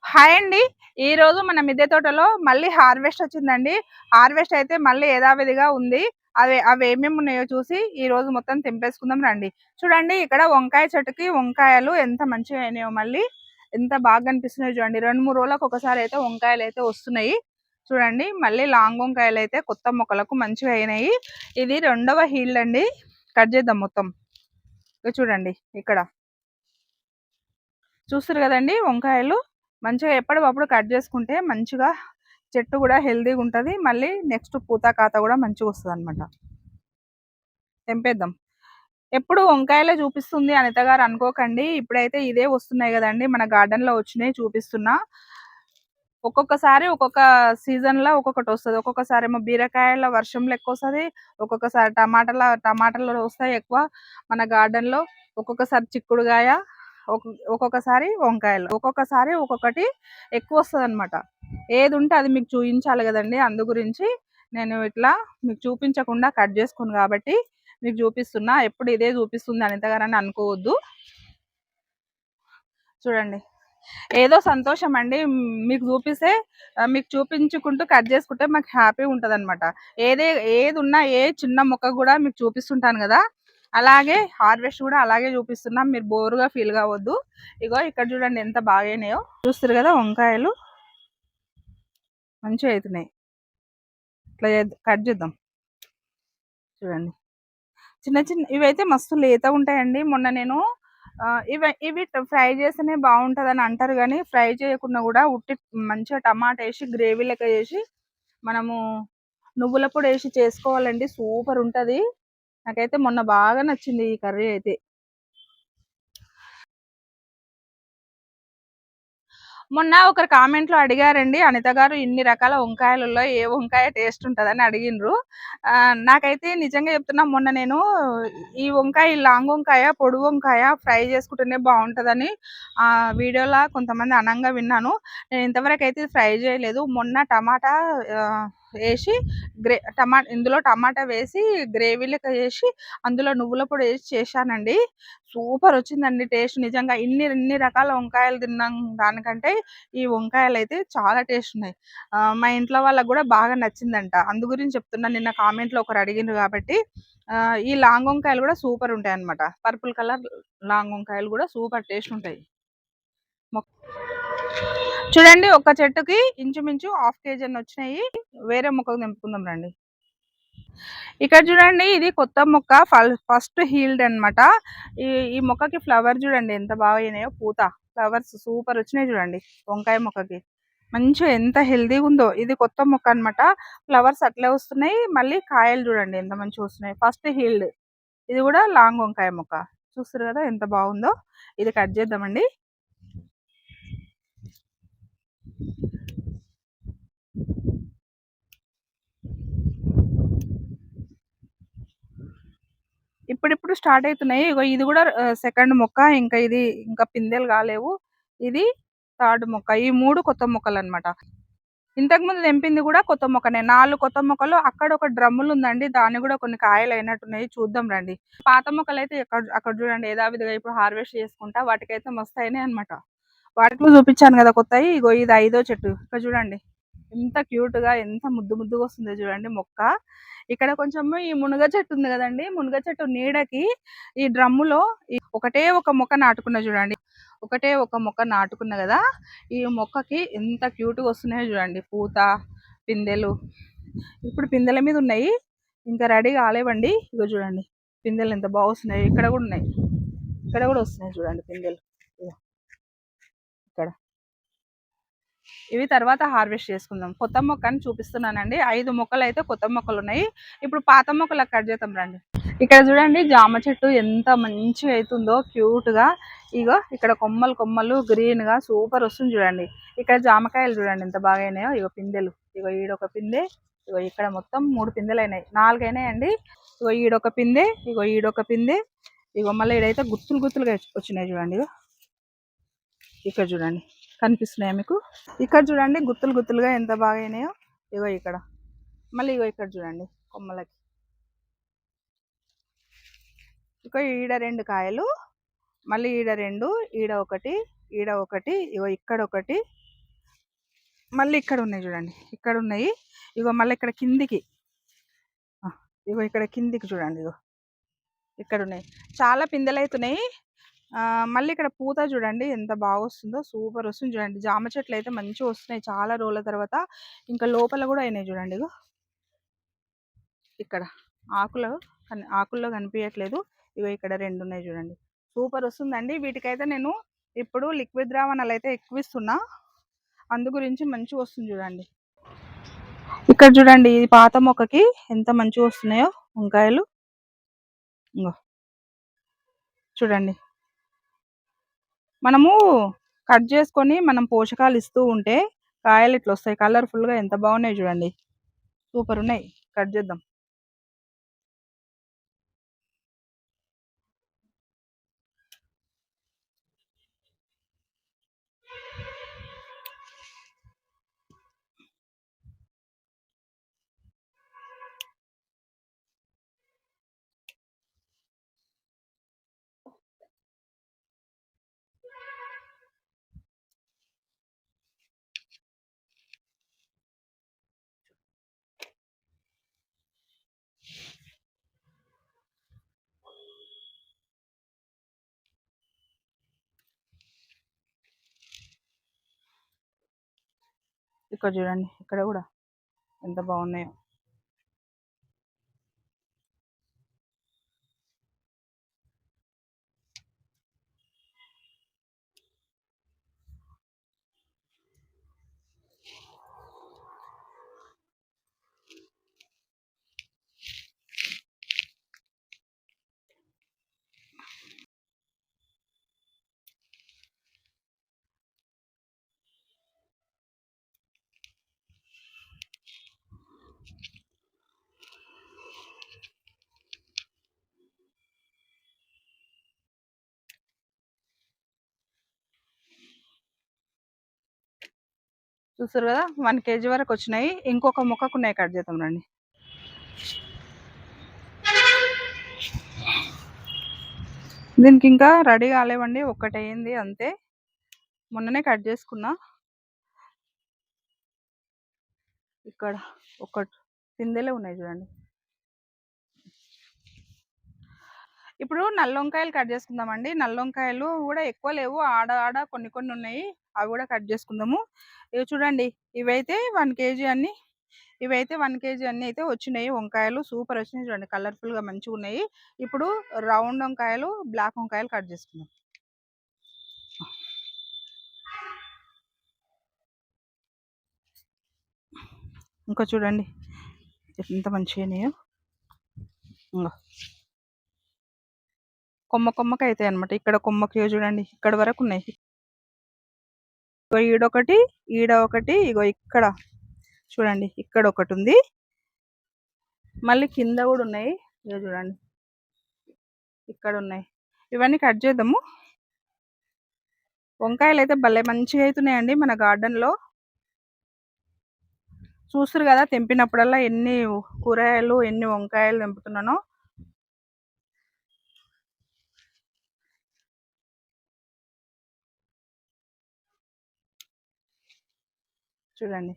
Hi అండి. ఈరోజు మన మిద్దె తోటలో మళ్ళీ హార్వెస్ట్ వచ్చిందండి. హార్వెస్ట్ అయితే మళ్ళీ యథావిధిగా ఉంది. అవి ఏమేమి ఉన్నాయో చూసి ఈరోజు మొత్తం తెంపేసుకుందాం రండి. చూడండి ఇక్కడ వంకాయ చెట్టుకి వంకాయలు ఎంత మంచిగా అయినాయో మళ్ళీ ఎంత బాగా కనిపిస్తున్నాయో చూడండి. 2-3 రోజులకు ఒకసారి అయితే వంకాయలు అయితే వస్తున్నాయి. చూడండి మళ్ళీ లాంగ్ వంకాయలు అయితే కొత్త మొక్కలకు మంచిగా అయినాయి. ఇది 2వ హీల్డ్ అండి. కట్ చేద్దాం మొత్తం. చూడండి ఇక్కడ చూస్తారు కదండి వంకాయలు మంచిగా ఎప్పటికప్పుడు కట్ చేసుకుంటే మంచిగా చెట్టు కూడా హెల్తీగా ఉంటుంది. మళ్ళీ నెక్స్ట్ పూత కాత కూడా మంచిగా వస్తుంది అనమాట. తెంపేద్దాం. ఎప్పుడు వంకాయలే చూపిస్తుంది అనిత గారు అనుకోకండి. ఇప్పుడైతే ఇదే వస్తున్నాయి కదండి, మన గార్డెన్ లో వచ్చినాయి చూపిస్తున్నా. ఒక్కొక్కసారి ఒక్కొక్క సీజన్ లో ఒక్కొక్కటి వస్తుంది. ఒక్కొక్కసారి ఏమో బీరకాయల వర్షంలో ఎక్కువ వస్తుంది. ఒక్కొక్కసారి టమాటాలు వస్తాయి ఎక్కువ మన గార్డెన్ లో. ఒక్కొక్కసారి చిక్కుడుగాయ, ఒక్కొక్కసారి వంకాయలు, ఒక్కొక్కసారి ఒక్కొక్కటి ఎక్కువ వస్తుంది అనమాట. ఏది ఉంటే అది మీకు చూపించాలి కదండి. అందు గురించి నేను ఇట్లా మీకు చూపించకుండా కట్ చేసుకోను కాబట్టి మీకు చూపిస్తున్నా. ఎప్పుడు ఇదే చూపిస్తుంది అనిత గారని అనుకోవద్దు. చూడండి ఏదో సంతోషం అండి. మీకు చూపిస్తే మీకు చూపించుకుంటూ కట్ చేసుకుంటే మాకు హ్యాపీ ఉంటుంది అనమాట. ఏది ఉన్నా ఏ చిన్న మొక్క కూడా మీకు చూపిస్తుంటాను కదా, అలాగే హార్వెస్ట్ కూడా అలాగే చూపిస్తున్నాం. మీరు బోరుగా ఫీల్ కావద్దు. ఇగో ఇక్కడ చూడండి ఎంత బాగాయినాయో. చూస్తారు కదా వంకాయలు మంచిగా అవుతున్నాయి. ఇట్లా కట్ చేద్దాం. చూడండి చిన్న చిన్న ఇవైతే మస్తు లేత ఉంటాయండి. మొన్న నేను ఇవి ఫ్రై చేస్తేనే బాగుంటుంది అని అంటారు, కానీ ఫ్రై చేయకుండా కూడా ఉట్టి మంచిగా టమాటా వేసి గ్రేవీ లెక్క చేసి మనము నువ్వుల పొడి వేసి చేసుకోవాలండి. సూపర్ ఉంటుంది. నాకైతే మొన్న బాగా నచ్చింది ఈ కర్రీ అయితే. మొన్న ఒకరు కామెంట్లో అడిగారండి, అనిత గారు ఇన్ని రకాల వంకాయలలో ఏ వంకాయ టేస్ట్ ఉంటుందని అడిగినరు. నాకైతే నిజంగా చెప్తున్నా, మొన్న నేను ఈ వంకాయ లాంగ్ వంకాయ పొడుగు వంకాయ ఫ్రై చేసుకుంటేనే బాగుంటుందని వీడియోలో కొంతమంది అనంగా విన్నాను. నేను ఇంతవరకు అయితే ఫ్రై చేయలేదు. మొన్న టమాటా వేసి ఇందులో టమాటా వేసి గ్రేవీ లెక్క చేసి అందులో నువ్వుల పొడి వేసి చేశానండి. సూపర్ వచ్చిందండి టేస్ట్. నిజంగా ఇన్ని రకాల వంకాయలు తిన్నాం దానికంటే ఈ వంకాయలు అయితే చాలా టేస్ట్ ఉన్నాయి. మా ఇంట్లో వాళ్ళకి కూడా బాగా నచ్చిందంట. అందు గురించి చెప్తున్నా. నిన్న కామెంట్లో ఒకరు అడిగిండ్రు కాబట్టి. ఈ లాంగ్ వంకాయలు కూడా సూపర్ ఉంటాయి అన్నమాట. పర్పుల్ కలర్ లాంగ్ వంకాయలు కూడా సూపర్ టేస్ట్ ఉంటాయి. చూడండి ఒక చెట్టుకి ఇంచుమించు 1/2 kg అని వచ్చినాయి. వేరే మొక్కకు తెంపుకుందాం రండి. ఇక్కడ చూడండి ఇది కొత్త మొక్క, ఫస్ట్ హీల్డ్ అన్నమాట. ఈ మొక్కకి ఫ్లవర్ చూడండి ఎంత బాగా అయినాయో. పూత ఫ్లవర్స్ సూపర్ వచ్చినాయి చూడండి. వంకాయ మొక్కకి మంచిగా ఎంత హెల్తీగా ఉందో. ఇది కొత్త మొక్క అన్నమాట. ఫ్లవర్స్ అట్లే వస్తున్నాయి. మళ్ళీ కాయలు చూడండి ఎంత మంచిగా వస్తున్నాయి. First healed. ఇది కూడా లాంగ్ వంకాయ మొక్క. చూస్తారు కదా ఎంత బాగుందో. ఇది కట్ చేద్దామండి. ఇప్పుడిప్పుడు స్టార్ట్ అవుతున్నాయి. ఇగో ఇది కూడా సెకండ్ మొక్క. ఇంకా పిందెలు కాలేవు. ఇది థర్డ్ మొక్క. ఈ 3 కొత్త మొక్కలు అన్నమాట. ఇంతకు ముందు తెంపింది కూడా కొత్త మొక్కనే. 4 కొత్త మొక్కలు. అక్కడ ఒక డ్రమ్ములు ఉందండి, దాన్ని కూడా కొన్ని కాయలు అయినట్టున్నాయి. చూద్దాం రండి. పాత మొక్కలు అయితే అక్కడ చూడండి యథావిధిగా ఇప్పుడు హార్వెస్ట్ చేసుకుంటా వాటికైతే మస్తు అయినాయి అనమాట. వాటిలో చూపించాను కదా కొత్తవి. ఇగో ఇది 5వ చెట్టు. ఇక్కడ చూడండి ఎంత క్యూట్ గా ఎంత ముద్దుగా వస్తుందో చూడండి మొక్క. ఇక్కడ కొంచెం ఈ మునగ చెట్టు ఉంది కదండి, మునగ చెట్టు నీడకి ఈ డ్రమ్ములో ఒకటే ఒక మొక్క నాటుకున్నా చూడండి. ఒకటే ఒక మొక్క నాటుకున్నా కదా, ఈ మొక్కకి ఎంత క్యూట్గా వస్తున్నాయో చూడండి. పూత పిందెలు ఇప్పుడు పిందెల మీద ఉన్నాయి, ఇంకా రెడీ కాలేవండి. ఇగో చూడండి పిందెలు ఎంత బాగా వస్తున్నాయి. ఇక్కడ కూడా ఉన్నాయి, ఇక్కడ కూడా వస్తున్నాయి చూడండి పిందెలు. ఇక్కడ ఇవి తర్వాత హార్వెస్ట్ చేసుకుందాం. కొత్త మొక్కని చూపిస్తున్నానండి. 5 మొక్కలు అయితే కొత్త మొక్కలు ఉన్నాయి. ఇప్పుడు పాత మొక్కలు కట్ చేద్దాం రండి. ఇక్కడ చూడండి జామ చెట్టు ఎంత మంచిగా అవుతుందో క్యూట్ గా. ఇగో ఇక్కడ కొమ్మలు గ్రీన్ గా సూపర్ వస్తుంది చూడండి. ఇక్కడ జామకాయలు చూడండి ఎంత బాగా అయినాయో. ఇగో పిందెలు. ఇగో ఈడొక పిందె, ఇగో ఇక్కడ మొత్తం 3 పిందెలు అయినాయి. 4 అయినాయండి. ఇగో ఈడొక పిందె, ఇగో ఈడొక పిందె, ఇగో మళ్ళీ ఈడైతే గుత్తులుగా వచ్చినాయి చూడండి. ఇగో ఇక్కడ చూడండి కనిపిస్తున్నాయా మీకు? ఇక్కడ చూడండి గుత్తులుగా ఎంత బాగా అయినాయో. ఇగో ఇక్కడ మళ్ళీ ఇగో ఇక్కడ చూడండి కొమ్మలకి. ఇక ఈడ 2 కాయలు, మళ్ళీ ఈడ 2, ఈడ ఒకటి, ఈడ ఒకటి, ఇగో ఇక్కడ ఒకటి, మళ్ళీ ఇక్కడ ఉన్నాయి చూడండి, ఇక్కడ ఉన్నాయి. ఇగో మళ్ళీ ఇక్కడ కిందికి, ఇగో ఇక్కడ కిందికి చూడండి, ఇగో ఇక్కడ ఉన్నాయి. చాలా పిందెలు అవుతున్నాయి. మళ్ళీ ఇక్కడ పూత చూడండి ఎంత బాగా వస్తుందో, సూపర్ వస్తుంది చూడండి. జామ చెట్లు అయితే మంచిగా వస్తున్నాయి చాలా రోజుల తర్వాత. ఇంకా లోపల కూడా అయినాయి చూడండి. ఇగో ఇక్కడ ఆకుల్లో కనిపించట్లేదు. ఇగో ఇక్కడ 2 ఉన్నాయి చూడండి. సూపర్ వస్తుందండి. వీటికైతే నేను ఇప్పుడు లిక్విడ్ ద్రావణాలు అయితే ఎక్కువ ఇస్తున్నా, అందు గురించి మంచిగా వస్తుంది చూడండి. ఇక్కడ చూడండి, ఇది పాత మొక్కకి ఎంత మంచిగా వస్తున్నాయో వంకాయలు. ఇంగో చూడండి, మనము కట్ చేసుకొని మనం పోషకాలు ఇస్తూ ఉంటే కాయలు ఇట్లా వస్తాయి కలర్ఫుల్గా. ఎంత బాగున్నాయి చూడండి, సూపర్ ఉన్నాయి. కట్ చేద్దాం. ఇక్కడ చూడండి, ఇక్కడ కూడా ఎంత బాగున్నాయో. చూస్తారు కదా, 1 kg వరకు వచ్చినాయి. ఇంకొక మొక్కకు ఉన్నాయి, కట్ చేద్దాం రండి. దీనికి ఇంకా రెడీ కాలేవండి, ఒక్కటి అయింది అంతే. మొన్ననే కట్ చేసుకున్నా. ఇక్కడ ఒకటి పిందెలే ఉన్నాయి చూడండి. ఇప్పుడు నల్ల వంకాయలు కట్ చేసుకుందామండి. నల్ల వంకాయలు కూడా ఎక్కువ లేవు, ఆడ కొన్ని కొన్ని ఉన్నాయి, అవి కూడా కట్ చేసుకుందాము. ఇవి చూడండి, ఇవైతే 1 kg అన్ని, ఇవైతే 1 kg అన్ని అయితే వచ్చినాయి. వంకాయలు సూపర్ వచ్చినాయి చూడండి, కలర్ఫుల్గా మంచిగా ఉన్నాయి. ఇప్పుడు రౌండ్ వంకాయలు, బ్లాక్ వంకాయలు కట్ చేసుకుందాం. ఇంకా చూడండి ఎంత మంచిగా ఉన్నాయో. ఇంకా కొమ్మకి అవుతాయి అనమాట. ఇక్కడ కొమ్మకి చూడండి, ఇక్కడ వరకు ఉన్నాయి. ఇగో ఈడొకటి, ఈడ ఒకటి, ఇగో ఇక్కడ చూడండి, ఇక్కడ ఒకటి ఉంది. మళ్ళీ కింద కూడా ఉన్నాయి, ఇగో చూడండి ఇక్కడ ఉన్నాయి. ఇవన్నీ కట్ చేద్దాము. వంకాయలు అయితే భలే మంచిగా అవుతున్నాయండి మన గార్డెన్లో. చూస్తారు కదా, తెంపినప్పుడల్లా ఎన్ని కూరగాయలు, ఎన్ని వంకాయలు తెంపుతున్నానో. చూడండి,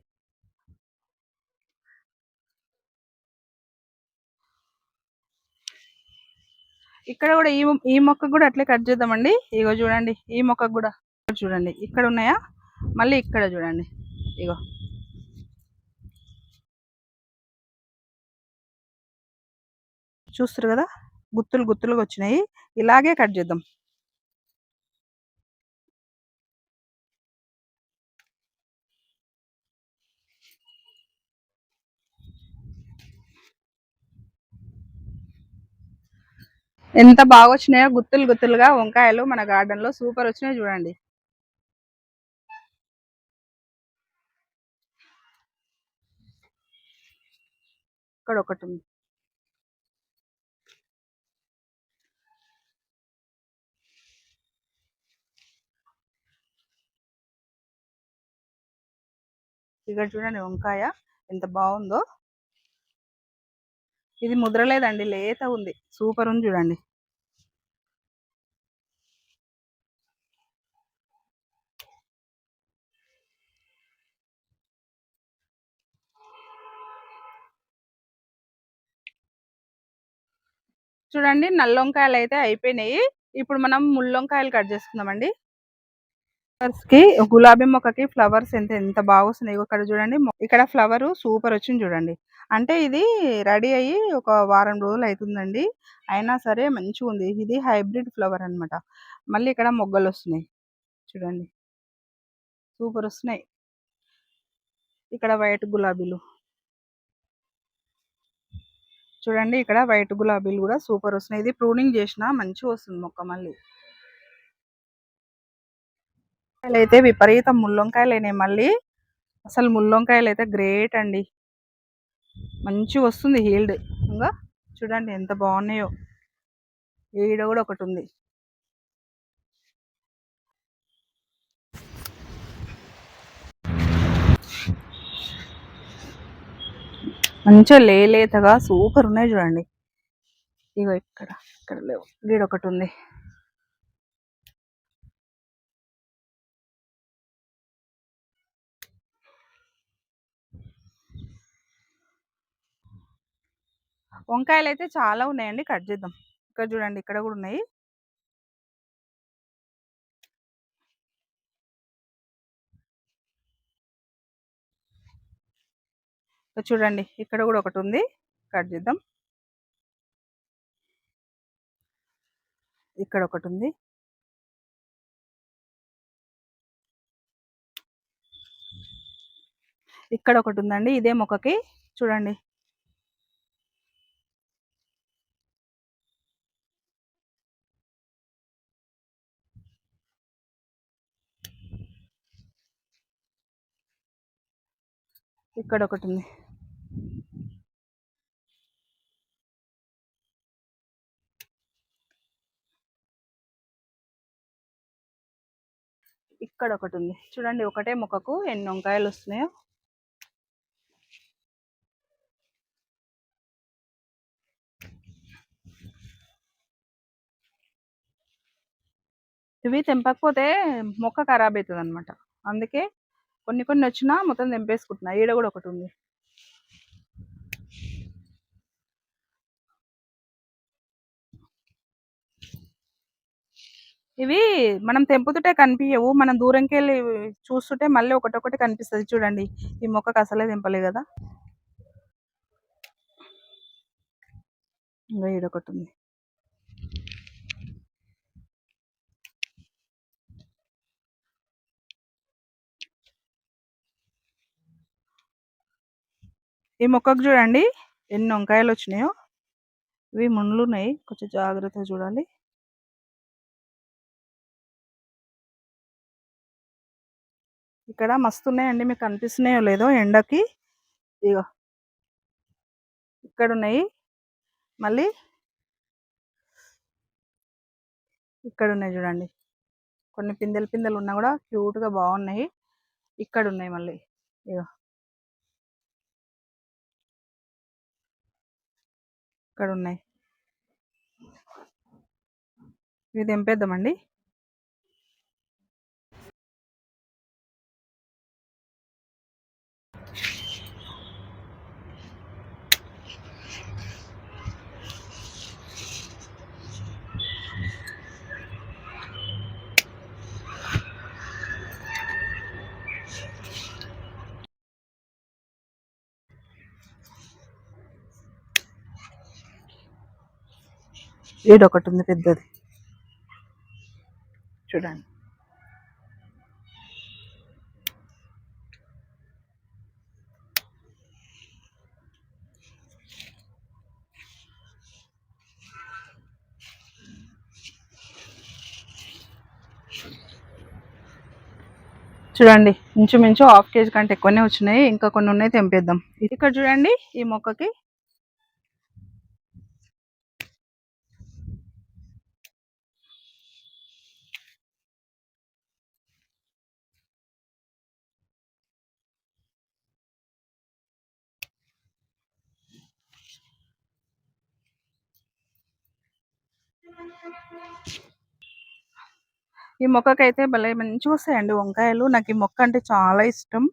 ఇక్కడ కూడా ఈ మొక్క కూడా అట్లే కట్ చేద్దామండి. ఇగో చూడండి, ఈ మొక్కకు కూడా చూడండి, ఇక్కడ ఉన్నాయా, మళ్ళీ ఇక్కడ చూడండి, ఇగో చూస్తారు కదా, గుత్తులుగా వచ్చినాయి. ఇలాగే కట్ చేద్దాం. ఎంత బాగా వచ్చినాయో గుత్తులుగా వంకాయలు మన గార్డెన్ లో, సూపర్ వచ్చినాయి చూడండి. ఇక్కడ ఒకటి ఉంది. ఇక్కడ చూడండి వంకాయ ఎంత బాగుందో. ఇది ముద్రలేదండి, లేత ఉంది, సూపర్ ఉంది చూడండి. చూడండి నల్ల వంకాయలు అయితే అయిపోయినాయి. ఇప్పుడు మనం ముళ్ళొంకాయలు కట్ చేసుకుందామండి. ఫ్లవర్స్‌కి గులాబీ మొక్కకి ఫ్లవర్స్ ఎంత బాగొస్తున్నాయి. ఇక్కడ చూడండి ఇక్కడ ఫ్లవరు సూపర్ వచ్చింది చూడండి. అంటే ఇది రెడీ అయ్యి ఒక వారం రోజులు అయితుందండి. అయినా సరే మంచిగుంది. ఇది హైబ్రిడ్ ఫ్లవర్ అన్నమాట. మళ్ళీ ఇక్కడ మొగ్గలొస్తున్నాయి. చూడండి సూపర్ వస్తున్నాయి. ఇక్కడ వైట్ గులాబీలు. చూడండి ఇక్కడ వైట్ గులాబీలు కూడా సూపర్ వస్తున్నాయి. ఇది ప్రూనింగ్ చేసినా మంచిగొస్తుంది మొక్క మళ్ళీ. అయితే విపరీతం ముళ్ళొంకాయలైనాయి మళ్ళీ. అసలు ముళ్ళొంకాయలైతే గ్రేట్ అండి. మంచిగొస్తుంది హీల్డ్. ఇంగా చూడండి ఎంత బాగున్నాయో. ఈడ కూడా ఒకటుంది. మంచిగా లేతగా సూపర్ ఉన్నాయి చూడండి. ఇగో ఇక్కడ లేవు. ఈడొకటి ఉంది. వంకాయలు అయితే చాలా ఉన్నాయండి. కట్ చేద్దాం. ఇక్కడ చూడండి ఇక్కడ కూడా ఉన్నాయి. చూడండి ఇక్కడ కూడా ఒకటి ఉంది. కట్ చేద్దాం. ఇక్కడ ఒకటి ఉంది. ఇక్కడ ఒకటి ఉందండి ఇదే మొక్కకి. చూడండి ఇక్కడ ఒకటి ఉంది. ఇక్కడ ఒకటి ఉంది. చూడండి ఒకటే మొక్కకు ఎన్ని వంకాయలు వస్తున్నాయో. ఇవి తెంపకపోతే మొక్క ఖరాబ్ అవుతుంది అనమాట. అందుకే కొన్ని కొన్ని వచ్చినా మొత్తం తెంపేసుకుంటున్నా. ఈడ కూడా ఒకటి ఉంది. ఇవి మనం తెంపుతుంటే కనిపించవు. మనం దూరంకి వెళ్ళి చూస్తుంటే మళ్ళీ ఒకటొకటి కనిపిస్తుంది. చూడండి ఈ మొక్కకు అసలే తెంపలే కదా. ఇంకా ఈడొకటి ఉంది. ఈ మొక్కకు చూడండి ఎన్ని వంకాయలు వచ్చినాయో. ఇవి ముళ్ళు ఉన్నాయి. కొంచెం జాగ్రత్తగా చూడాలి. ఇక్కడ మస్తు ఉన్నాయండి. మీకు కనిపిస్తున్నాయో లేదో ఎండకి. ఇగో ఇక్కడ ఉన్నాయి. మళ్ళీ ఇక్కడ ఉన్నాయి చూడండి. కొన్ని పిందెలు ఉన్నా కూడా క్యూట్గా బాగున్నాయి. ఇక్కడ ఉన్నాయి మళ్ళీ. ఇగో ఇక్కడ ఉన్నాయి. ఇవి తెంపేద్దామండి. ఈడొకటి ఉంది పెద్దది. చూడండి చూడండి ఇంచుమించు ½ కేజీ కంటే ఎక్కువనే వచ్చినాయి. ఇంకా కొన్ని ఉన్నాయి తెంపేద్దాం. ఇక్కడ చూడండి ఈ మొక్కకి ఈ మొక్కకైతే భలే మంచిగా వస్తాయండి వంకాయలు. నాకు ఈ మొక్క అంటే చాలా ఇష్టం.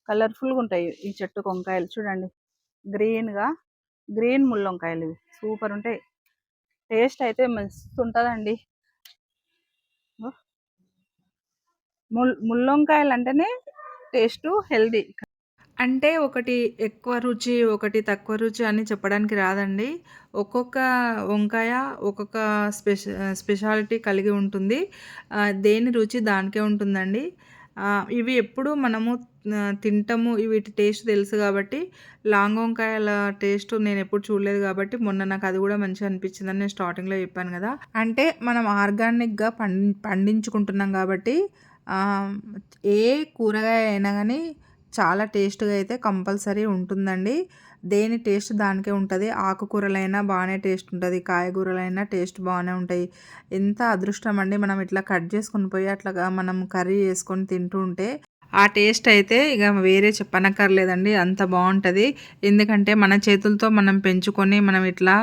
కలర్ఫుల్గా ఉంటాయి ఈ చెట్టుకు వంకాయలు. చూడండి గ్రీన్ ముళ్ళొంకాయలు ఇవి సూపర్ ఉంటాయి. టేస్ట్ అయితే మస్తు ఉంటుందండి. ముళ్ళొంకాయలు అంటేనే టేస్ట్ హెల్దీ. అంటే ఒకటి ఎక్కువ రుచి, ఒకటి తక్కువ రుచి అని చెప్పడానికి రాదండి. ఒక్కొక్క వంకాయ ఒక్కొక్క స్పెషాలిటీ కలిగి ఉంటుంది. దేని రుచి దానికే ఉంటుందండి. ఇవి ఎప్పుడు మనము తింటాము. వీటి టేస్ట్ తెలుసు కాబట్టి, లాంగ్ వంకాయల టేస్ట్ నేనెప్పుడు చూడలేదు కాబట్టి, మొన్న నాకు అది కూడా మంచిగా అనిపించిందని నేను స్టార్టింగ్‌లో చెప్పాను కదా! అంటే మనం ఆర్గానిక్‌గా పండించుకుంటున్నాం కాబట్టి ఏ కూరగాయ అయినా గానీ చాలా టేస్ట్‌గా అయితే కంపల్సరీ ఉంటుందండి. దేని టేస్ట్ దానికే ఉంటది. ఆకుకూరలైనా బానే టేస్ట్ ఉంటది. కాయగూరలైనా టేస్ట్ బానే ఉంటాయి. ఎంత అదృష్టం అండి మనం ఇట్లా కట్ చేసుకొని పోయి అట్లాగా మనం కర్రీ చేసుకొని తింటూ ఉంటే ఆ టేస్ట్ అయితే ఇక వేరే చెప్పనక్కర్లేదండి. అంత బావుంటది. ఎందుకంటే మన చేతులతో మనం పెంచుకొని మనం ఇట్లా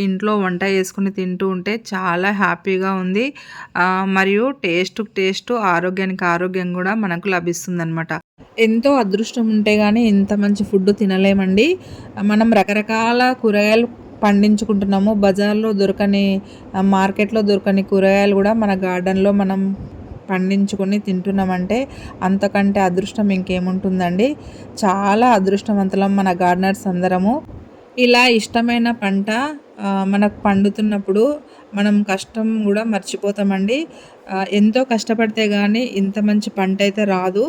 ఇంట్లో వంట చేసుకొని తింటూ ఉంటే చాలా హ్యాపీగా ఉంది. మరియు టేస్ట్, ఆరోగ్యానికి ఆరోగ్యం కూడా మనకు లభిస్తుందనమాట. ఎంతో అదృష్టం ఉంటే గానీ ఇంత మంచి ఫుడ్ తినలేమండి. మనం రకరకాల కూరగాయలు పండించుకుంటున్నాము. బజార్‌లో దొరకని మార్కెట్‌లో దొరకని కూరగాయలు గూడా మన గార్డెన్‌లో మనం పండించుకొని తింటున్నామంటే అంతకంటే అదృష్టం ఇంకేముంటుందండి. చాలా అదృష్టవంతులం మన గార్డెనర్స్ అందరము. ఇలా ఇష్టమైన పంట మనకు పండుతున్నప్పుడు మనం కష్టం గూడా మర్చిపోతామండి. ఎంతో కష్టపడితే గానీ ఇంత మంచి పంటయితే రాదు.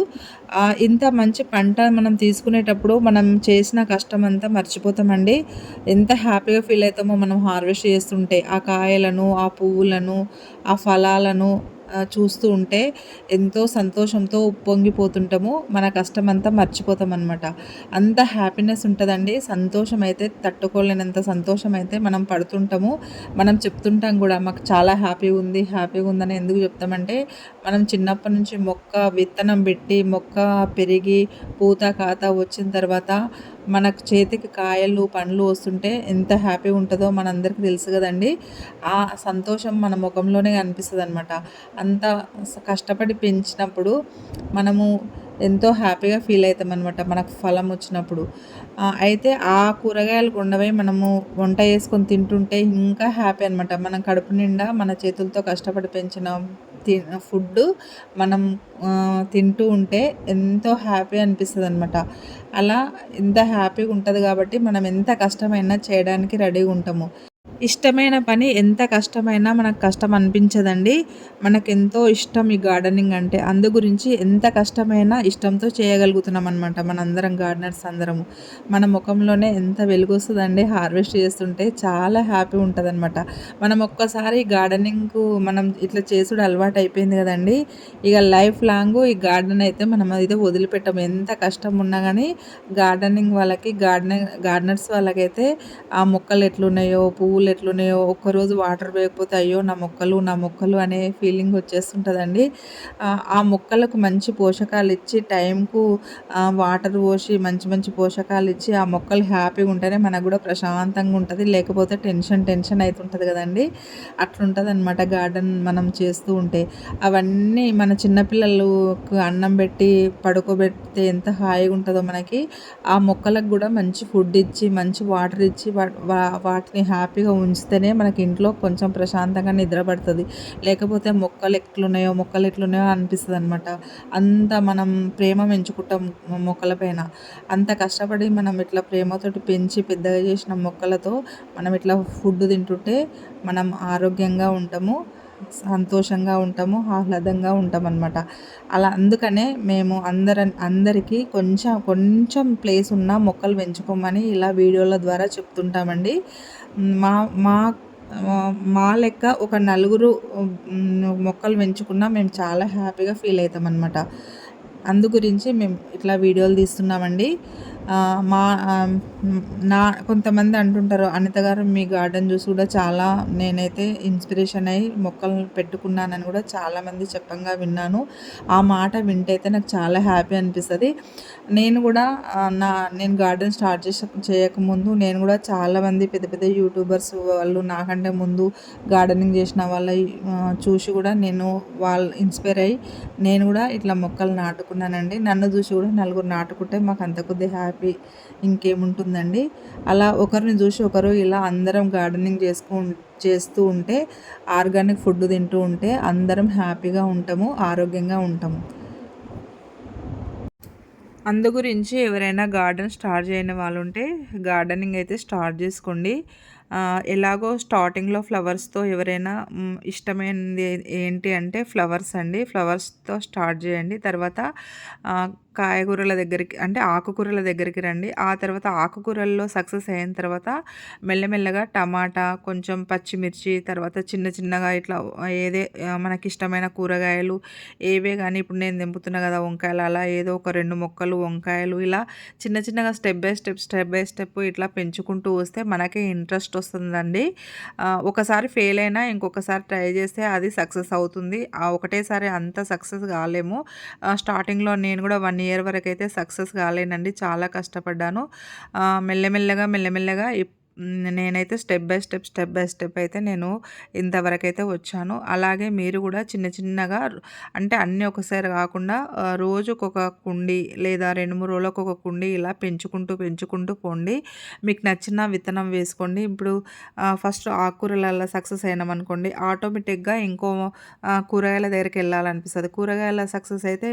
ఇంత మంచి పంట మనం తీసుకునేటప్పుడు మనం చేసిన కష్టమంతా మర్చిపోతామండి. ఎంత హ్యాపీగా ఫీల్ అయితామో మనం హార్వెస్ట్ చేస్తుంటే. ఆ కాయలను, ఆ పువ్వులను, ఆ ఫలాలను చూస్తూ ఉంటే ఎంతో సంతోషంతో ఉప్పొంగిపోతుంటాము. మన కష్టమంతా మర్చిపోతామనమాట. అంత హ్యాపీనెస్ ఉంటదండి. సంతోషమైతే తట్టుకోలేనంత సంతోషమైతే మనం పడుతుంటాము. మనం చెప్తుంటాం గూడా మాకు చాలా హ్యాపీగుందని ఎందుకు చెప్తామంటే, మనం చిన్నప్పటి నుంచి మొక్క విత్తనం బెట్టి, మొక్క పెరిగి, పూత, కాత వచ్చిన తర్వాత మనకు చేతికి కాయలు, పండ్లు వస్తుంటే ఎంత హ్యాపీగా ఉంటదో మనందరికీ తెలుసు గదండీ! ఆ సంతోషం మన మొఖంలోనే కనిపిస్తదనమాట. అంత కష్టపడి పెంచినప్పుడు మనము ఎంతో హ్యాపీగా ఫీల్ అయితామనమాట మనకు ఫలం వచ్చినప్పుడు. అయితే ఆ కూరగాయలు కొండపోయి మనము వంట చేసుకొని తింటుంటే ఇంకా హ్యాపీ అనమాట. మనం కడుపు నిండా మన చేతులతో కష్టపడి పెంచిన ఫుడ్డు మనం తింటూ ఉంటే ఎంతో హ్యాపీ అనిపిస్తదనమాట. అలా ఇంత హ్యాపీగా ఉంటది కాబట్టి మనం ఎంత కష్టమైనా చేయడానికి రెడీగా ఉంటాము. ఇష్టమైన పని ఎంత కష్టమైనా మనకు కష్టం అనిపించదండి. మనకెంతో ఇష్టం ఈ గార్డెనింగ్ అంటే. అందు గురించి ఎంత కష్టమైనా ఇష్టంతో చేయగలుగుతున్నామనమాట మనందరం గార్డెనర్స్ అందరము. మన మొఖంలోనే ఎంత వెలుగొస్తదండి హార్వెస్ట్ చేస్తుంటే. చాలా హ్యాపీ ఉంటదనమాట. మనం ఒక్కసారి గార్డెనింగ్‌కు మనం ఇట్లా చేసుడు అలవాటయిపోయింది గదండీ! ఇగ లైఫ్ లాంగు ఈ గార్డెన్ అయితే మనం అయితే వదిలిపెట్టము. ఎంత కష్టం ఉన్నా గానీ గార్డెనింగ్ వాళ్ళకి గార్డెనర్స్ వాళ్ళకైతే ఆ మొక్కలు ఎట్లున్నాయో, పువ్వులు ఎట్లున్నాయో, ఒక్కరోజు వాటర్ వేయకపోతే అయ్యో నా మొక్కలు అనే ఫీలింగ్ వచ్చేస్తుంటదండి. ఆ మొక్కలకు మంచి పోషకాలిచ్చి టైంకు వాటర్ పోసి మంచి మంచి పోషకాలిచ్చి ఆ మొక్కలు హ్యాపీగా ఉంటేనే మనకు కూడా ప్రశాంతంగా ఉంటది. లేకపోతే టెన్షన్ అయితుంటది కదండీ! అట్లుంటదనమాట గార్డెన్ మనం చేస్తూ ఉంటే. అవన్నీ మన చిన్న పిల్లలకు అన్నం పెట్టి పడుకోబెడితే ఎంత హాయిగా ఉంటదో మనకి, ఆ మొక్కలకు కూడా మంచి ఫుడ్ ఇచ్చి, మంచి వాటర్ ఇచ్చి వాటిని హ్యాపీగా ఉంచితేనే మనకి ఇంట్లో కొంచెం ప్రశాంతంగా నిద్ర పడతది. లేకపోతే మొక్కలు ఎట్లున్నాయో అనిపిస్తదనమాట. అంత మనం ప్రేమ పెంచుకుంటాం మొక్కల పైన. అంత కష్టపడి మనం ఇట్లా ప్రేమతోటి పెంచి పెద్దగా చేసిన మొక్కలతో మనం ఇట్లా ఫుడ్ తింటుంటే మనం ఆరోగ్యంగా ఉంటాము. సంతోషంగా ఉంటాము. ఆహ్లాదంగా ఉంటామనమాట. అలా అందుకనే మేము అందరికీ కొంచెం ప్లేస్ ఉన్న మొక్కలు పెంచుకోమని ఇలా వీడియోల ద్వారా చెప్తుంటామండి. మా మా మా లెక్క ఒక నలుగురు మొక్కలు పెంచుకున్నా మేము చాలా హ్యాపీగా ఫీల్ అయితామనమాట. అందు గురించి మేము ఇట్లా వీడియోలు తీస్తున్నామండి. మా కొంతమంది అంటుంటారు, "అనిత గారు మీ గార్డెన్ చూసి కూడా చాలా నేనైతే ఇన్స్పిరేషన్ అయ్యి మొక్కలు పెట్టుకున్నానని" కూడా చాలామంది చెప్పంగా విన్నాను. ఆ మాట వింటే అయితే నాకు చాలా హ్యాపీ అనిపిస్తది. నేను కూడా నేను గార్డెన్ స్టార్ట్ చేయకముందు నేను కూడా చాలామంది పెద్ద పెద్ద యూట్యూబర్స్ వాళ్ళు నాకంటే ముందు గార్డెనింగ్ చేసిన వాళ్ళయి చూసి కూడా నేను వాళ్ళు ఇన్స్పైర్ అయ్యి నేను కూడా ఇట్లా మొక్కలు నాటుకున్నానండి. నన్ను చూసి కూడా నలుగురు నాటుకుంటే మాకు అంత కొద్ది హ్యాపీ హ్యాపీ ఇంకేముంటుందండి. అలా ఒకరిని చూసి ఒకరు ఇలా అందరం గార్డెనింగ్ చేస్తూ ఉంటే, ఆర్గానిక్ ఫుడ్ తింటూ ఉంటే అందరం హ్యాపీగా ఉంటాము, ఆరోగ్యంగా ఉంటాము. అందు గురించి ఎవరైనా గార్డెన్ స్టార్ట్ చేయని వాళ్ళు ఉంటే గార్డెనింగ్ అయితే స్టార్ట్ చేసుకోండి. ఎలాగో స్టార్టింగ్‌లో ఫ్లవర్స్‌తో ఎవరైనా ఇష్టమైనది ఏంటి అంటే ఫ్లవర్స్ అండి. ఫ్లవర్స్‌తో స్టార్ట్ చేయండి. తర్వాత కాయగూరల దగ్గరికి అంటే ఆకుకూరల దగ్గరికి రండి. ఆ తర్వాత ఆకుకూరల్లో సక్సెస్ అయిన తర్వాత మెల్లమెల్లగా టమాటా, కొంచెం పచ్చిమిర్చి, తర్వాత చిన్న చిన్నగా ఇట్లా మనకిష్టమైన కూరగాయలు ఏవే గానీ ఇప్పుడు నేను తెంపుతున్నా కదా వంకాయలు, అలా ఏదో ఒక 2 మొక్కలు వంకాయలు ఇలా చిన్న చిన్నగా స్టెప్ బై స్టెప్ ఇట్లా పెంచుకుంటూ వస్తే మనకే ఇంట్రెస్ట్ వస్తుందండి. ఒకసారి ఫెయిల్ అయినా ఇంకొకసారి ట్రై చేస్తే అది సక్సెస్ అవుతుంది. ఒకటేసారి అంత సక్సెస్ కాలేము. స్టార్టింగ్‌లో నేను కూడా 1 ఇయర్ వరకైతే సక్సెస్ కాలేనండి. చాలా కష్టపడ్డాను. మెల్లమెల్లగా నేనైతే స్టెప్ బై స్టెప్ అయితే నేను ఇంతవరకైతే వచ్చాను. అలాగే మీరు కూడా చిన్న చిన్నగా అంటే అన్నీ ఒకసారి కాకుండా రోజుకొక కుండీ లేదా 2, 3 రోజులకు ఒక కుండీ ఇలా పెంచుకుంటూ పోండి. మీకు నచ్చిన విత్తనం వేసుకోండి. ఇప్పుడు ఫస్ట్ ఆకుకూరలలో సక్సెస్ అయినామనుకోండి, ఆటోమేటిక్‌గా ఇంకో కూరగాయల దగ్గరికెళ్ళాలనిపిస్తది. కూరగాయల సక్సెస్ అయితే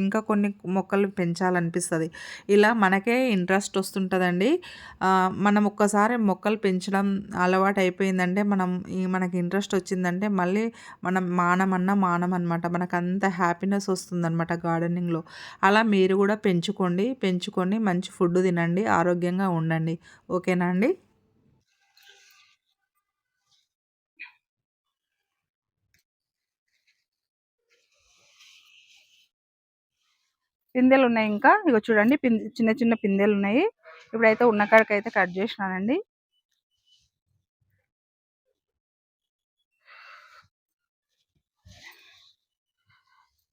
ఇంకా కొన్ని మొక్కలు పెంచాలనిపిస్తది. ఇలా మనకే ఇంట్రెస్ట్ వస్తుంటదండి. మనం ఒక్కసారి మొక్కలు పెంచడం అలవాటయిపోయిందంటే మనకి ఇంట్రెస్ట్ వచ్చిందంటే మళ్ళీ మనం మానమనమాట. మనకంత హ్యాపీనెస్ వస్తుందనమాట గార్డెనింగ్‌లో. అలా మీరు కూడా పెంచుకొని మంచి ఫుడ్ తినండి. ఆరోగ్యంగా ఉండండి. ఓకేనా అండి? పిందెలున్నాయి ఇంకా. ఇగో చూడండి చిన్న చిన్న పిందెలున్నాయి. ఇప్పుడైతే ఉన్న కాడికైతే కట్ చేసినానండి.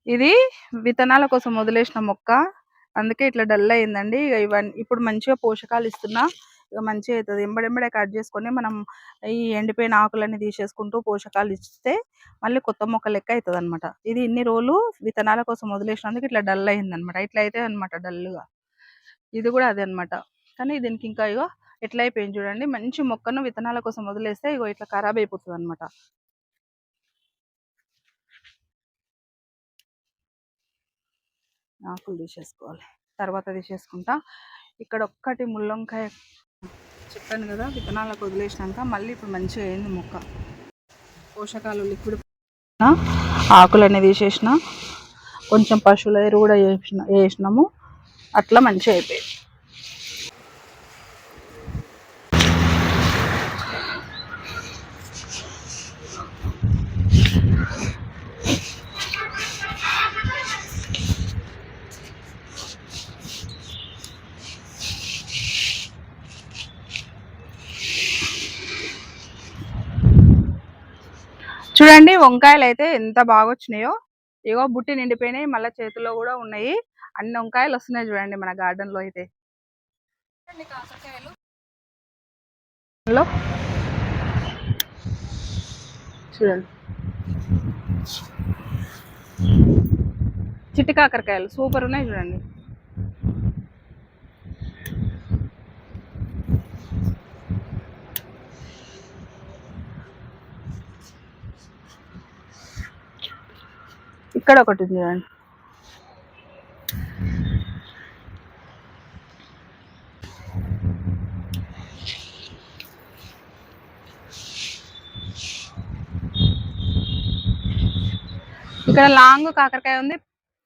ఇది విత్తనాల కోసం వదిలేసిన మొక్క. అందుకే ఇట్లా డల్ అయిందండి. ఇగ ఇప్పుడు మంచిగా పోషకాలు ఇస్తున్నా. ఇగ మంచిగా అయితది. ఎంబడెంబడే కట్ చేసుకొని మనం ఈ ఎండిపోయిన ఆకులన్నీ తీసేసుకుంటూ పోషకాలు ఇస్తే మళ్ళీ కొత్త మొక్క లెక్క అయితదనమాట. ఇది ఇన్ని రోజులు విత్తనాల కోసం వదిలేసినందుకు ఇట్లా డల్ అయిందనమాట. ఇట్లా అయితదనమాట డల్‌గా. ఇది కూడా అదే అనమాట. కానీ దీనికి ఇంకా ఇగో ఎట్లా అయిపోయింది చూడండి. మంచి మొక్కను విత్తనాల కోసం వదిలేస్తే ఇగో ఇట్లా ఖరాబ్ అయిపోతదనమాట. ఆకులు తీసేసుకోవాలి. తర్వాత తీసేసుకుంటా. ఇక్కడ ఒక్కటి ముళ్ళొంకాయ చెప్పాను కదా, విత్తనాలకు వదిలేసినాక మళ్ళీ ఇప్పుడు మంచిగా అయింది మొక్క. పోషకాలు లిక్విడ్ ఆకులన్నీ తీసేసిన, కొంచెం పశువుల ఎరువు కూడా వేసినాము. అట్లా మంచిగా అయిపోయింది. చూడండి వంకాయలు అయితే ఎంత బాగా వచ్చినాయో. ఇగో బుట్టి నిండిపోయినాయి, మళ్ళీ చేతిలో కూడా ఉన్నాయి. అన్ని వంకాయలు వస్తున్నాయి చూడండి మన గార్డెన్ లో అయితే. కాకరకాయలు చూడండి, చిట్టి కాకరకాయలు సూపర్ ఉన్నాయి చూడండి. ఇక్కడ ఒకటి ఉంది చూడండి. ఇక్కడ లాంగ్ కాకరకాయ ఉంది,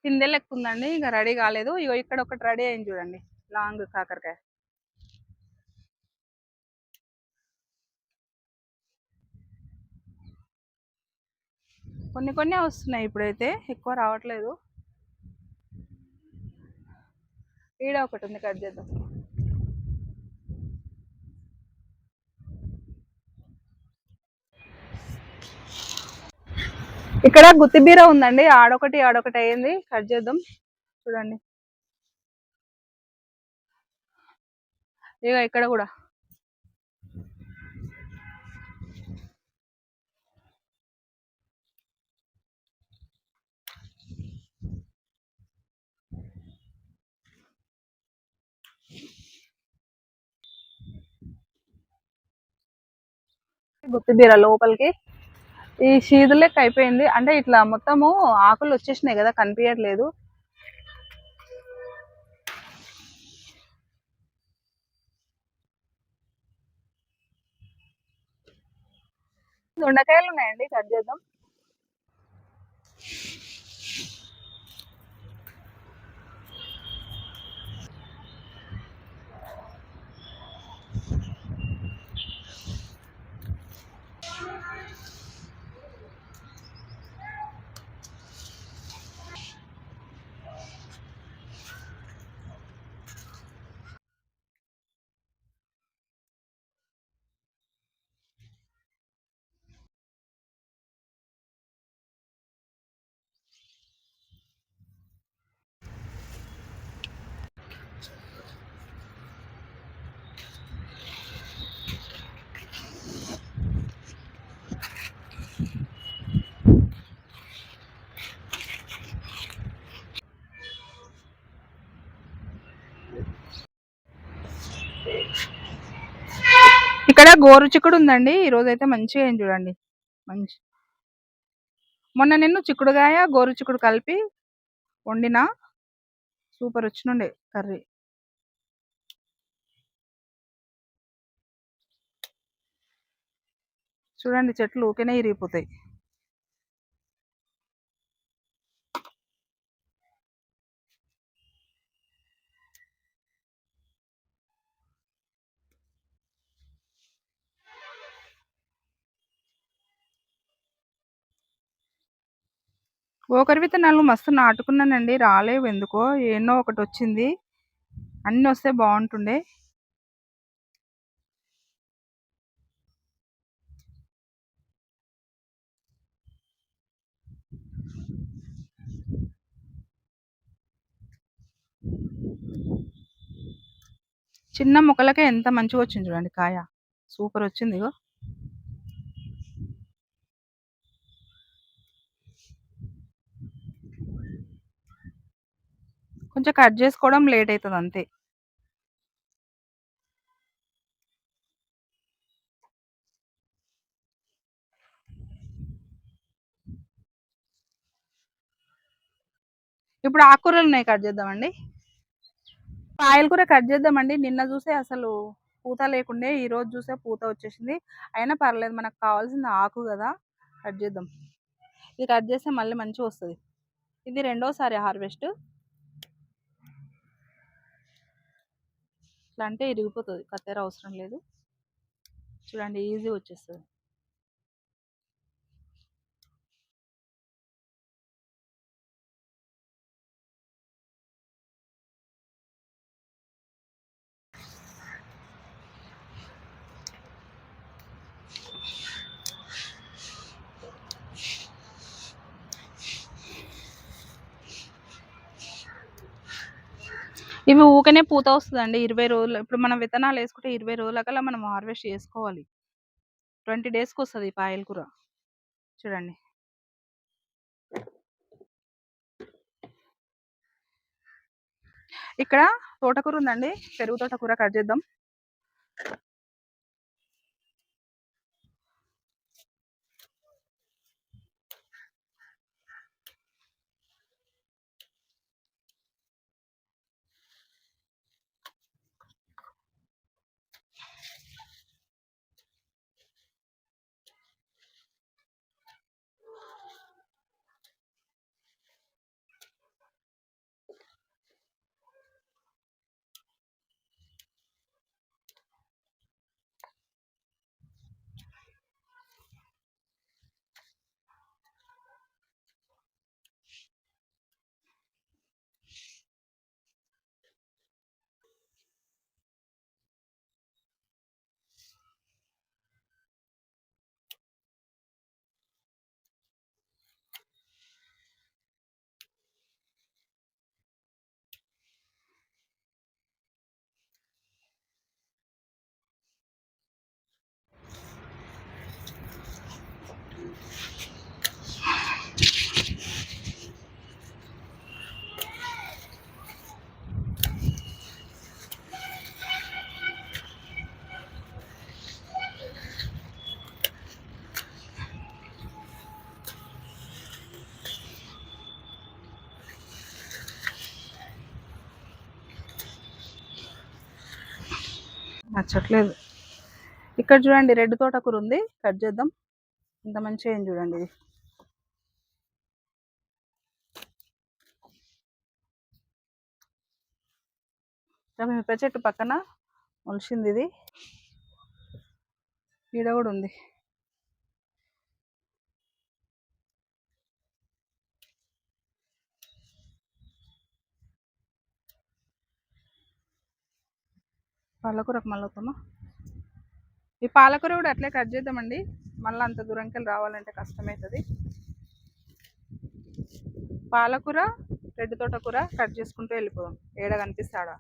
పిందెలు ఎక్కువ ఉందండి, ఇంకా రెడీ కాలేదు. ఇగో ఇక్కడ ఒకటి రెడీ అయింది చూడండి, లాంగ్ కాకరకాయ. కొన్ని వస్తున్నాయి ఇప్పుడైతే, ఎక్కువ రావట్లేదు. ఈడ ఒకటి ఉంది, కట్ చేద్దాం. ఇక్కడ గుత్తిబీర ఉందండి, ఆడొకటి అయింది, కట్ చేద్దాం. చూడండి ఇక ఇక్కడ కూడా గుత్తిబీర లోపలికి ఈ షీదు లెక్క అయిపోయింది. అంటే ఇట్లా మొత్తము ఆకులు వచ్చేసినాయి కదా, కనిపించట్లేదు. దొండకాయలు ఉన్నాయండి, కట్ చేద్దాం. ఇక్కడ గోరు చిక్కుడు ఉందండి. ఈ రోజు అయితే మంచిగా అయింది చూడండి. మంచి మొన్న నేను చిక్కుడుగాయ గోరు చిక్కుడు కలిపి వండిన, సూపర్ వచ్చినుండే కర్రీ. చూడండి చెట్లు ఊకేనే ఇరిగిపోతాయి. గోకరి విత్తనాలు మస్తు నాటుకున్నానండి, రాలేవు ఎందుకో. ఎన్నో ఒకటి వచ్చింది, అన్నీ వస్తే బాగుంటుండే. చిన్న మొక్కలకే ఎంత మంచిగా వచ్చింది చూడండి కాయ, సూపర్ వచ్చింది. ఇగో కొంచెం కట్ చేసుకోవడం లేట్ అవుతుంది అంతే. ఇప్పుడు ఆకుకూరలు ఉన్నాయి, కట్ చేద్దామండి. పాయల కూర కట్ చేద్దామండి. నిన్న చూసే అసలు పూత లేకుండే, ఈ రోజు చూసే పూత వచ్చేసింది. అయినా పర్లేదు, మనకు కావాల్సింది ఆకు కదా, కట్ చేద్దాం. ఇది కట్ చేస్తే మళ్ళీ మంచిగా వస్తుంది. ఇది రెండోసారి హార్వెస్ట్. ఇట్లా అంటే ఇరిగిపోతుంది, కత్తెర అవసరం లేదు. చూడండి ఈజీ వచ్చేస్తుంది. ఇవి ఊకనే పూత వస్తుందండి 20 రోజులు. ఇప్పుడు మనం విత్తనాలు వేసుకుంటే 20 రోజులకల్లా మనం హార్వెస్ట్ చేసుకోవాలి. 20 డేస్కి వస్తుంది ఈ పాయల కూర. చూడండి ఇక్కడ తోటకూర ఉందండి, పెరుగు తోటకూర కట్ చేద్దాం. నచ్చట్లేదు. ఇక్కడ చూడండి రెడ్ తోటకూర ఉంది, కట్ చేద్దాం. ఇంత మంచిగా అయింది చూడండి ఇది. మిరప చెట్టు పక్కన మొలిచింది ఇది. ఈడ కూడా ఉంది. పాలకూరకు మళ్ళీ వద్దామా? ఈ పాలకూర కూడా అట్లే కట్ చేద్దామండి, మళ్ళీ అంత దూరంకెళ్ళి రావాలంటే కష్టమవుతుంది. పాలకూర రెడ్ తోటకూర కట్ చేసుకుంటూ వెళ్ళిపోదాం, ఏడ కనిపిస్తాడా.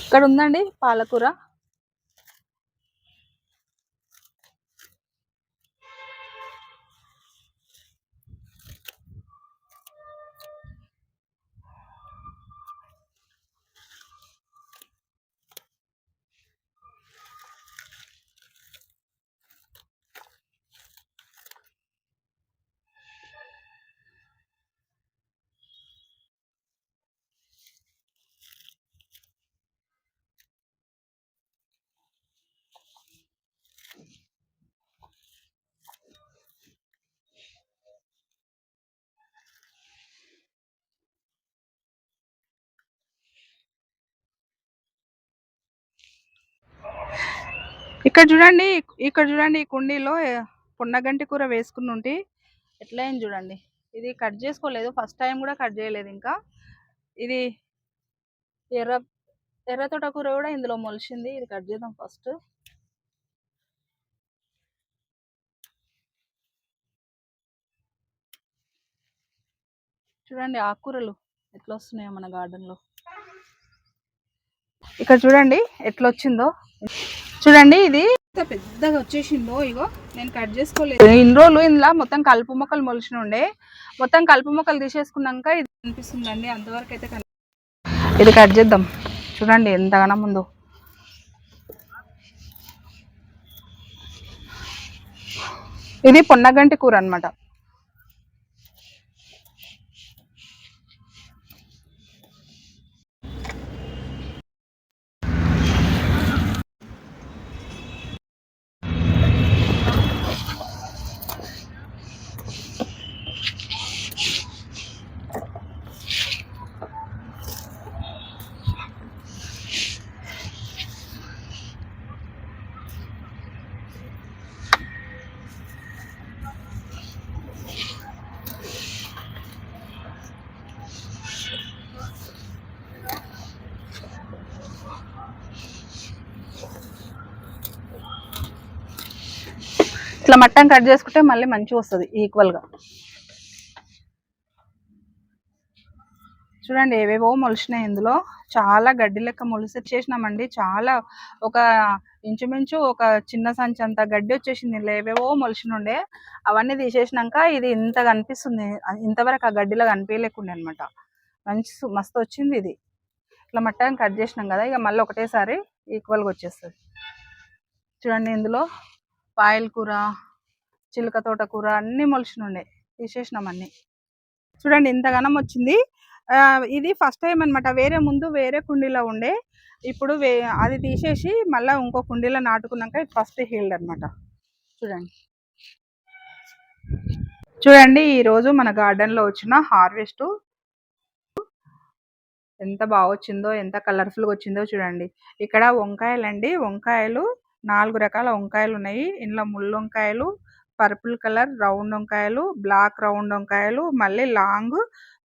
ఇక్కడ ఉందండి పాలకూర. ఇక్కడ చూడండి, ఇక్కడ చూడండి, ఈ కుండీలో పొన్నగంటి కూర వేసుకుని ఉంటే ఎట్లా అయింది చూడండి. ఇది కట్ చేసుకోలేదు, ఫస్ట్ టైం కూడా కట్ చేయలేదు. ఇంకా ఇది ఎర్ర ఎర్ర తోటకూర కూడా ఇందులో మొలిచింది, ఇది కట్ చేద్దాం ఫస్ట్. చూడండి ఆకుకూరలు ఎట్లా వస్తున్నాయో మన గార్డెన్లో. ఇక్కడ చూడండి ఎట్లా వచ్చిందో. చూడండి ఇది ఎంత పెద్దగా వచ్చేసిందో. ఇగో నేను కట్ చేసుకోలేదు ఇన్ని రోజులు. ఇందులో మొత్తం కలుపు మొక్కలు మొలిచిన ఉండే, మొత్తం కలుపు మొక్కలు తీసేసుకున్నాక ఇది కనిపిస్తుందండి. అంతవరకు అయితే ఇది కట్ చేద్దాం. చూడండి ఎంతగానో ముందు. ఇది పొన్నగంటి కూర అన్నమాట. ఇట్లా మట్టం కట్ చేసుకుంటే మళ్ళీ మంచిగా వస్తుంది ఈక్వల్గా. చూడండి ఏవేవో మొలిచినాయి ఇందులో. చాలా గడ్డి లెక్క మొలిసి చేసినామండి. చాలా ఒక ఇంచుమించు ఒక చిన్న సంచి అంత గడ్డి వచ్చేసింది. ఇందులో ఏవేవో మొలిచినుండే, అవన్నీ తీసేసినాక ఇది ఇంత కనిపిస్తుంది. ఇంతవరకు ఆ గడ్డిలో కనిపించలేకుండే అనమాట. మస్తు వచ్చింది ఇది. ఇట్లా మట్టం కట్ చేసినాం కదా, ఇక మళ్ళీ ఒకటేసారి ఈక్వల్గా వచ్చేస్తుంది. చూడండి ఇందులో పాయల కూర, చిలక తోట కూర అన్నీ మొలిచినుండే, తీసేసినాం అన్నీ. చూడండి ఇంతగానం వచ్చింది. ఇది ఫస్ట్ టైం అనమాట. వేరే ముందు వేరే కుండీలో ఉండే, ఇప్పుడు అది తీసేసి మళ్ళీ ఇంకో కుండీలో నాటుకున్నాక ఇది ఫస్ట్ హీల్డ్ అనమాట. చూడండి చూడండి ఈరోజు మన గార్డెన్లో వచ్చిన హార్వెస్ట్ ఎంత బాగా వచ్చిందో, ఎంత కలర్ఫుల్గా వచ్చిందో చూడండి. ఇక్కడ వంకాయలండి, వంకాయలు 4 రకాల వంకాయలు ఉన్నాయి. ఇందులో ముళ్ళు వంకాయలు, పర్పుల్ కలర్ రౌండ్ వంకాయలు, బ్లాక్ రౌండ్ వంకాయలు, మళ్ళీ లాంగ్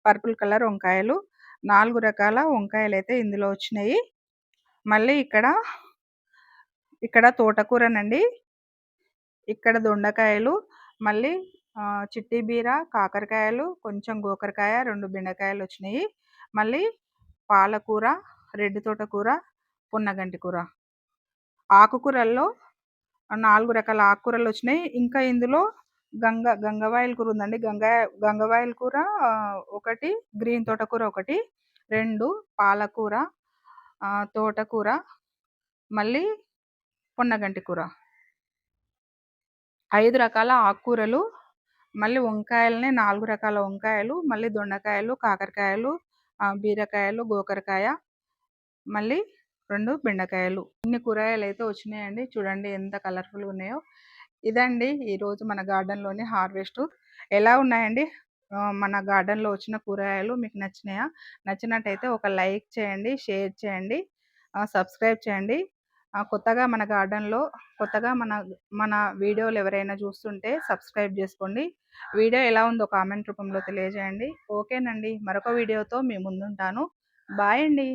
పర్పుల్ కలర్ వంకాయలు, 4 రకాల వంకాయలు అయితే ఇందులో వచ్చినాయి. మళ్ళీ ఇక్కడ తోటకూరనండి, ఇక్కడ దొండకాయలు, మళ్ళీ చిట్టి బీర, కాకరకాయలు, కొంచెం గోకరకాయ, 2 బెండకాయలు వచ్చినాయి. మళ్ళీ పాలకూర, రెడ్ తోటకూర, పొన్నగంటి కూర. ఆకుకూరల్లో 4 రకాల ఆకుకూరలు వచ్చినాయి. ఇంకా ఇందులో గంగవాయల కూర ఉందండి. గంగవాయల కూర 1, గ్రీన్ తోటకూర 1, 2 పాలకూర, తోటకూర, మళ్ళీ పొన్నగంటి కూర. 5 రకాల ఆకుకూరలు, మళ్ళీ వంకాయలనే 4 రకాల వంకాయలు, మళ్ళీ దొండకాయలు, కాకరకాయలు, బీరకాయలు, గోకరకాయ, మళ్ళీ 2 బెండకాయలు. ఇన్ని కూరగాయలైతే వచ్చినాయండి. చూడండి ఎంత కలర్‌ఫుల్‌గా ఉన్నాయో. ఇదండి ఈరోజు మన గార్డెన్‌లోని హార్వెస్టు. ఎలా ఉన్నాయండి? మన గార్డెన్‌లో వచ్చిన కూరగాయలు మీకు నచ్చినాయా? నచ్చినట్టయితే ఒక లైక్ చేయండి, షేర్ చేయండి, సబ్స్క్రైబ్ చేయండి. కొత్తగా మన గార్డెన్‌లో మన మన వీడియోలు ఎవరైనా చూస్తుంటే సబ్స్క్రైబ్ చేసుకోండి. వీడియో ఎలా ఉందో కామెంట్ రూపంలో తెలియజేయండి. ఓకేనండి. మరొక వీడియోతో మీ ముందుంటాను. బాయ్ అండి.